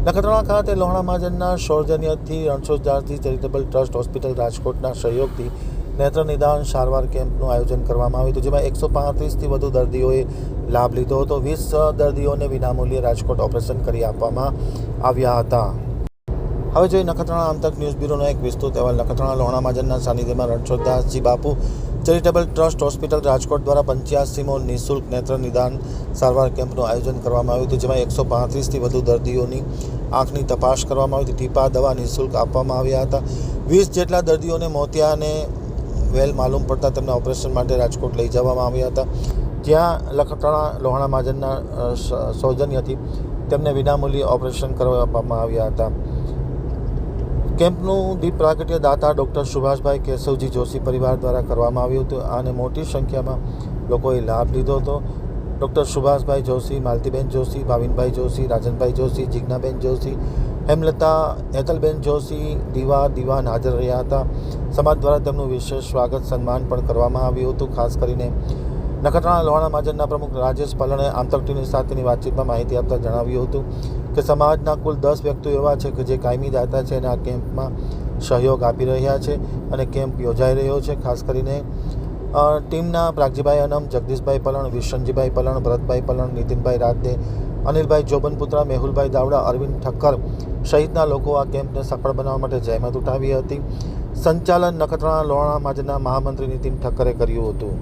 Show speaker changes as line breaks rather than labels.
નખત્રાણા ખાતે લોહાણા મહાજનના સૌજન્યથી રણછોડદાસજી ચેરિટેબલ ટ્રસ્ટ હોસ્પિટલ રાજકોટના સહયોગથી નેત્ર નિદાન સારવાર કેમ્પનું આયોજન કરવામાં આવ્યું હતું, જેમાં 135થી વધુ દર્દીઓએ લાભ લીધો હતો. 20 દર્દીઓને વિનામૂલ્યે રાજકોટ ઓપરેશન કરી આપવામાં આવ્યા હતા. હવે જોઈએ નખત્રાણા આમતક ન્યૂઝ બ્યુરોનો એક વિસ્તૃત અહેવાલ. નખત્રાણા લોહાણા મહાજનના સાનિધ્યમાં રણછોડદાસજી બાપુ ચેરિટેબલ ટ્રસ્ટ હોસ્પિટલ રાજકોટ દ્વારા 85મો નિઃશુલ્ક નેત્ર નિદાન સારવાર કેમ્પનું આયોજન કરવામાં આવ્યું હતું, જેમાં 135થી વધુ દર્દીઓની આંખની તપાસ કરવામાં આવી હતી. ટીપા દવા નિઃશુલ્ક આપવામાં આવ્યા હતા. 20 જેટલા દર્દીઓને મોતિયા અને વેલ માલુમ પડતા તેમને ઓપરેશન માટે રાજકોટ લઈ જવામાં આવ્યા હતા, જ્યાં નખત્રાણા લોહાણા મહાજનના સૌજન્યથી તેમને વિનામૂલ્યે ઓપરેશન કરવામાં આવ્યા હતા. કેમ્પનું દીપ પ્રાગટ્ય દાતા ડૉક્ટર સુભાષભાઈ કેશવજી જોશી પરિવાર દ્વારા કરવામાં આવ્યું હતું અને મોટી સંખ્યામાં લોકોએ લાભ લીધો હતો. ડૉક્ટર સુભાષભાઈ જોશી, માલતીબેન જોશી, ભાવિનભાઈ જોશી, રાજનભાઈ જોશી, જિજ્ઞાબેન જોશી, હેમલતા, હેતલબેન જોશી, દિવાન હાજર રહ્યા હતા. સમાજ દ્વારા તેમનું વિશેષ સ્વાગત સન્માન પણ કરવામાં આવ્યું હતું. ખાસ કરીને નખત્રાણા લોહાણા મહાજનના પ્રમુખ રાજેશ પલણે આમતક ટીવી સાથેની વાતચીતમાં માહિતી આપતા જણાવ્યું હતું કે સમાજના કુલ 10 વ્યક્તિઓ એવા છે કે જે કાયમી દાતા છે અને આ કેમ્પમાં સહયોગ આપી રહ્યા છે અને કેમ્પ યોજાઈ રહ્યો છે. ખાસ કરીને ટીમના પ્રાગજીભાઈ અનમ, જગદીશભાઈ પલણ, વિશનજીભાઈ પલણ, ભરતભાઈ પલણ, નીતિનભાઈ રાજદે, અનિલભાઈ જોબનપુત્રા, મેહુલભાઈ દાવડા, અરવિંદ ઠક્કર સહિતના લોકો આ કેમ્પને સફળ બનાવવા માટે જહેમત ઉઠાવી હતી. સંચાલન નખત્રાણા લોહાણા મહાજનના મહામંત્રી નીતિન ઠક્કરે કર્યું હતું.